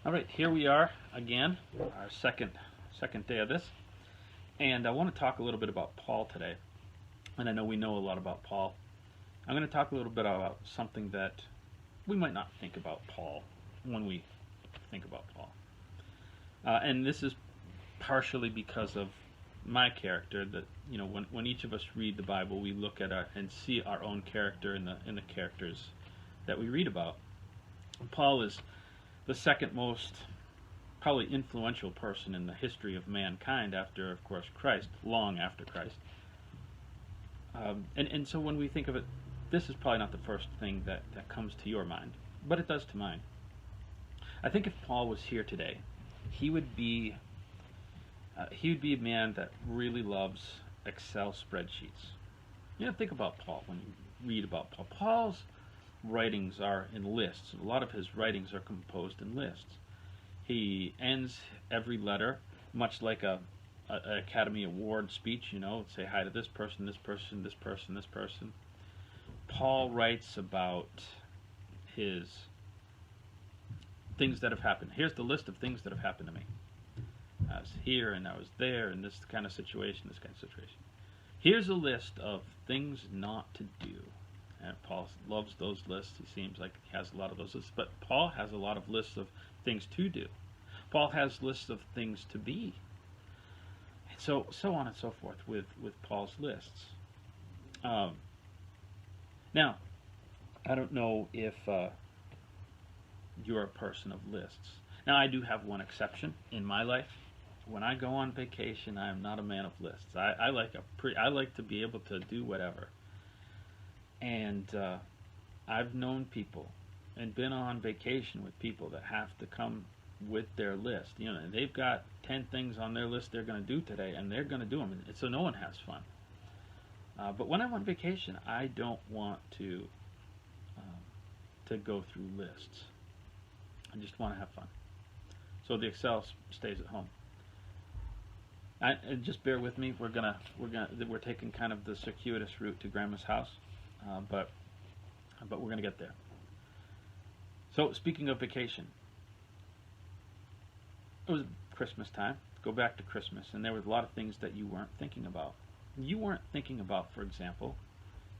All right, here we are again, our second day of this, and I want to talk a little bit about Paul today. And I know we know a lot about Paul. I'm going to talk a little bit about something that we might not think about Paul when we think about Paul. And this is partially because of my character. That when each of us read the Bible, we look at and see our own character in the characters that we read about. Paul is the second most probably influential person in the history of mankind after, of course, Christ, long after Christ. And so when we think of it, this is probably not the first thing that comes to your mind, but it does to mine. I think if Paul was here today, he would be a man that really loves Excel spreadsheets. Think about Paul when you read about Paul. Paul's writings are in lists. A lot of his writings are composed in lists. He ends every letter much like an Academy Award speech, say hi to this person, this person, this person, this person. Paul writes about his things that have happened. Here's the list of things that have happened to me. I was here and I was there in this kind of situation, this kind of situation. Here's a list of things not to do. And Paul loves those lists. He seems like he has a lot of those lists. But Paul has a lot of lists of things to do. Paul has lists of things to be. And so on and so forth with Paul's lists. Now, I don't know if you're a person of lists. Now, I do have one exception in my life. When I go on vacation, I am not a man of lists. I like to be able to do whatever. And I've known people and been on vacation with people that have to come with their list. They've got 10 things on their list they're going to do today, and they're going to do them, so no one has fun. But when I'm on vacation, I don't want to go through lists. I just want to have fun. So the Excel stays at home. And just bear with me. We're taking kind of the circuitous route to Grandma's house. But we're going to get there. So speaking of vacation, it was Christmas time. Go back to Christmas, and there was a lot of things that you weren't thinking about. You weren't thinking about, for example,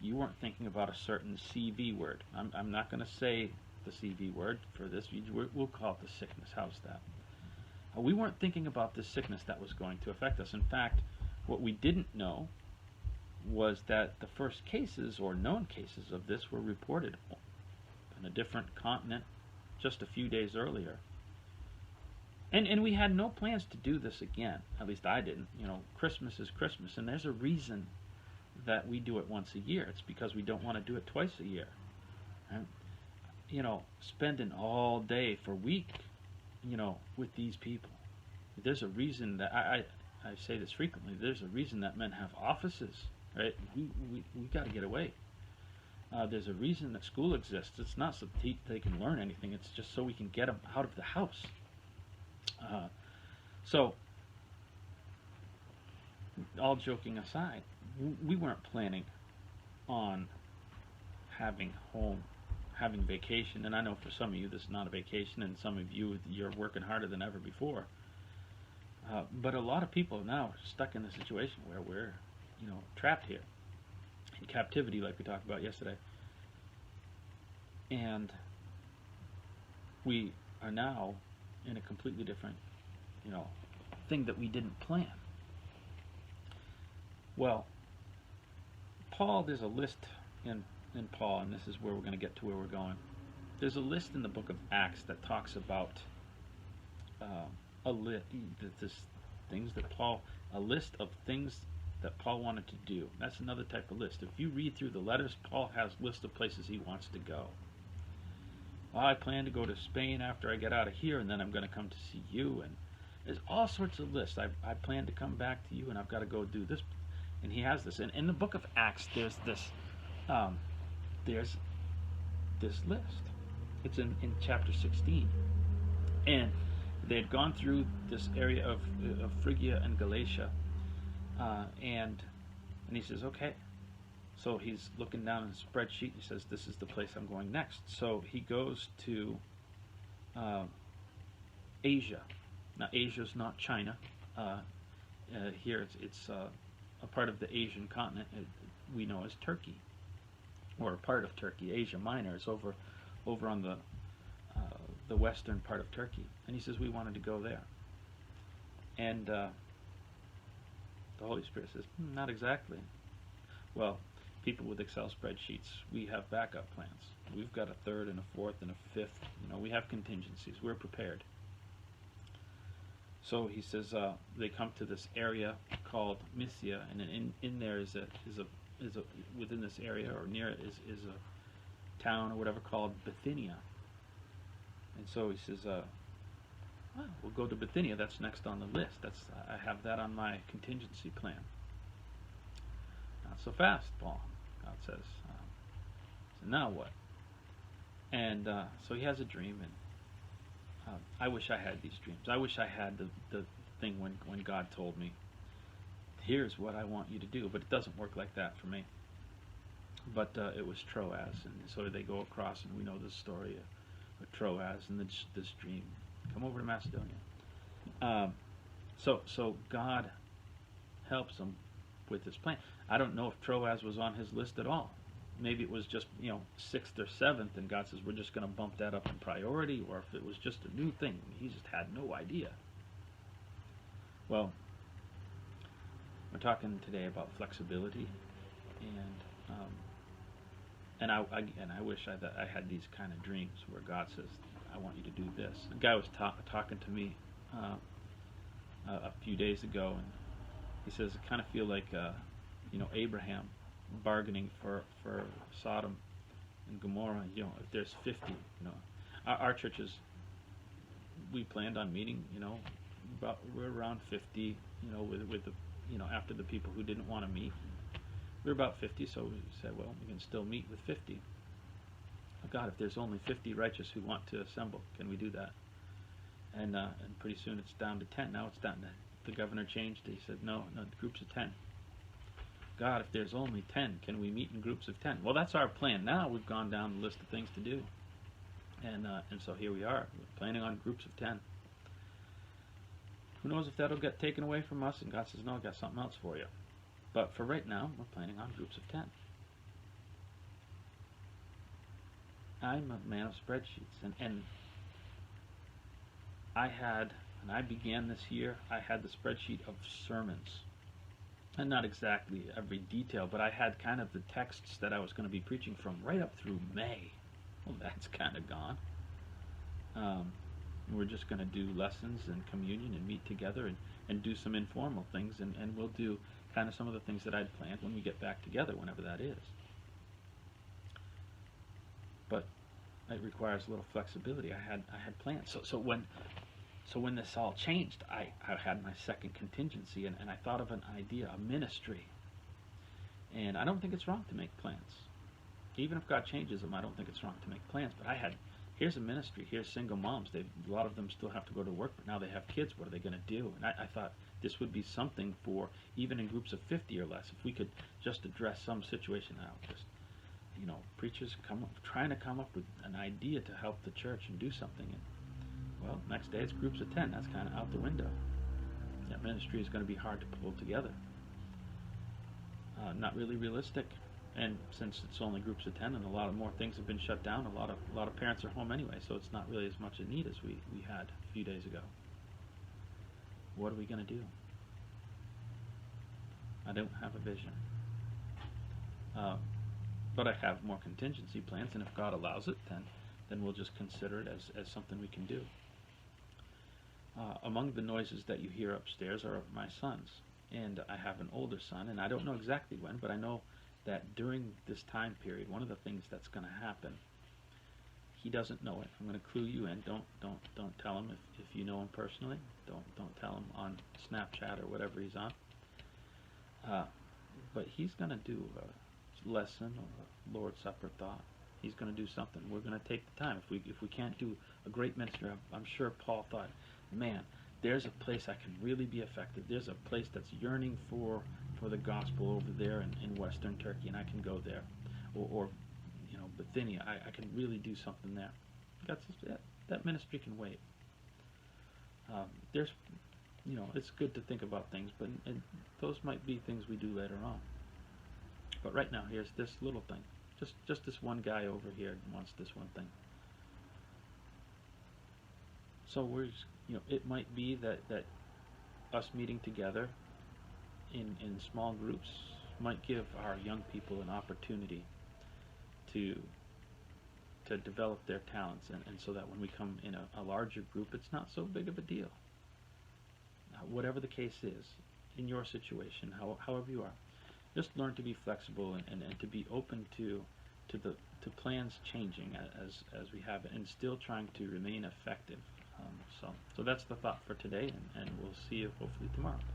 you weren't thinking about a certain CV word. I'm not going to say the CV word for this. We'll call it the sickness. How's that? We weren't thinking about this sickness that was going to affect us. In fact, what we didn't know was that the first cases or known cases of this were reported in a different continent just a few days earlier. And we had no plans to do this again. At least I didn't. Christmas is Christmas, and there's a reason that we do it once a year. It's because we don't want to do it twice a year. Right? Spending all day for a week, with these people. There's a reason that I say this frequently. There's a reason that men have offices. Right? We got to get away. There's a reason that school exists. It's not so they can learn anything. It's just so we can get them out of the house. So, all joking aside, we weren't planning on having vacation. And I know for some of you this is not a vacation, and some of you, you're working harder than ever before. But a lot of people now are stuck in a situation where we're trapped here in captivity, like we talked about yesterday, and we are now in a completely different thing that we didn't plan. Well, Paul, there's a list in Paul, and this is where we're going to get to where we're going. There's a list in the book of Acts that talks about a list of things that Paul wanted to do. That's another type of list. If you read through the letters, Paul has a list of places he wants to go. Well, I plan to go to Spain after I get out of here, and then I'm going to come to see you. And there's all sorts of lists. I plan to come back to you, and I've got to go do this. And he has this. And in the book of Acts, there's this list. It's in chapter 16. And they had gone through this area of Phrygia and Galatia. And he says, okay. So he's looking down in his spreadsheet. He says, this is the place I'm going next. So he goes to Asia. Now, Asia's not China. Here, it's a part of the Asian continent we know as Turkey, or a part of Turkey. Asia Minor is over on the western part of Turkey. And he says we wanted to go there. And the Holy Spirit says, not exactly. Well, people with Excel spreadsheets, we have backup plans. We've got a third and a fourth and a fifth. We have contingencies. We're prepared. So he says they come to this area called Mysia, and in there is a within this area or near it is a town or whatever called Bithynia. And so he says, we'll go to Bithynia. That's next on the list. I have that on my contingency plan. Not so fast, Paul, God says. So now what? And so he has a dream, and I wish I had these dreams. I wish I had the thing when God told me, here's what I want you to do. But it doesn't work like that for me. But it was Troas, and so they go across, and we know the story of Troas and this dream. Come over to Macedonia. So God helps them with this plan. I don't know if Troas was on his list at all. Maybe it was just, 6th or 7th, and God says we're just going to bump that up in priority, or if it was just a new thing. He just had no idea. Well, we're talking today about flexibility, and I wish I had these kind of dreams where God says, I want you to do this. A guy was talking to me a few days ago, and he says, I kind of feel like, Abraham bargaining for Sodom and Gomorrah. If there's 50, our churches, we planned on meeting, we're around 50, with the, after the people who didn't want to meet. We're about 50, so we said, well, we can still meet with 50. Oh God, if there's only 50 righteous who want to assemble, can we do that? And pretty soon it's down to 10. Now it's down to, the governor changed it. He said, no, groups of 10. God, if there's only 10, can we meet in groups of 10? Well, that's our plan. Now we've gone down the list of things to do. And so here we are. We're planning on groups of 10. Who knows if that'll get taken away from us? And God says, no, I've got something else for you. But for right now, we're planning on groups of 10. I'm a man of spreadsheets. And I began this year, I had the spreadsheet of sermons. And not exactly every detail, but I had kind of the texts that I was going to be preaching from right up through May. Well, that's kind of gone. We're just going to do lessons and communion and meet together and do some informal things, and we'll do kind of some of the things that I'd planned when we get back together, whenever that is. But it requires a little flexibility. I had plans. So when this all changed, I had my second contingency, and I thought of an idea, a ministry. And I don't think it's wrong to make plans. Even if God changes them, I don't think it's wrong to make plans. But here's a ministry, here's single moms. A lot of them still have to go to work, but now they have kids. What are they going to do? And I thought this would be something for, even in groups of 50 or less, if we could just address some situation out. Just, preachers trying to come up with an idea to help the church and do something. And, well, next day it's groups of 10. That's kind of out the window. That ministry is going to be hard to pull together. Not really realistic. And since it's only groups of 10 and a lot of more things have been shut down, a lot of parents are home anyway, so it's not really as much a need as we had a few days ago. What are we going to do? I don't have a vision. But I have more contingency plans, and if God allows it, then we'll just consider it as something we can do. Among the noises that you hear upstairs are of my sons. And I have an older son, and I don't know exactly when, but I know that during this time period, one of the things that's going to happen, he doesn't know it. I'm going to clue you in. Don't tell him if you know him personally. Don't tell him on Snapchat or whatever he's on. But he's going to do a lesson or a Lord's Supper thought. He's going to do something. We're going to take the time. If we can't do a great ministry, I'm sure Paul thought, man, there's a place I can really be effective. There's a place that's yearning for the gospel over there in Western Turkey, and I can go there. Or Bithynia, I can really do something there. God says, that ministry can wait. there's, it's good to think about things, but and those might be things we do later on. But right now, here's this little thing. Just this one guy over here wants this one thing. So it might be that us meeting together in small groups might give our young people an opportunity to develop their talents, and so that when we come in a larger group, it's not so big of a deal. Whatever the case is, in your situation, however you are, just learn to be flexible and to be open to plans changing as we have it, and still trying to remain effective. So that's the thought for today, and we'll see you hopefully tomorrow.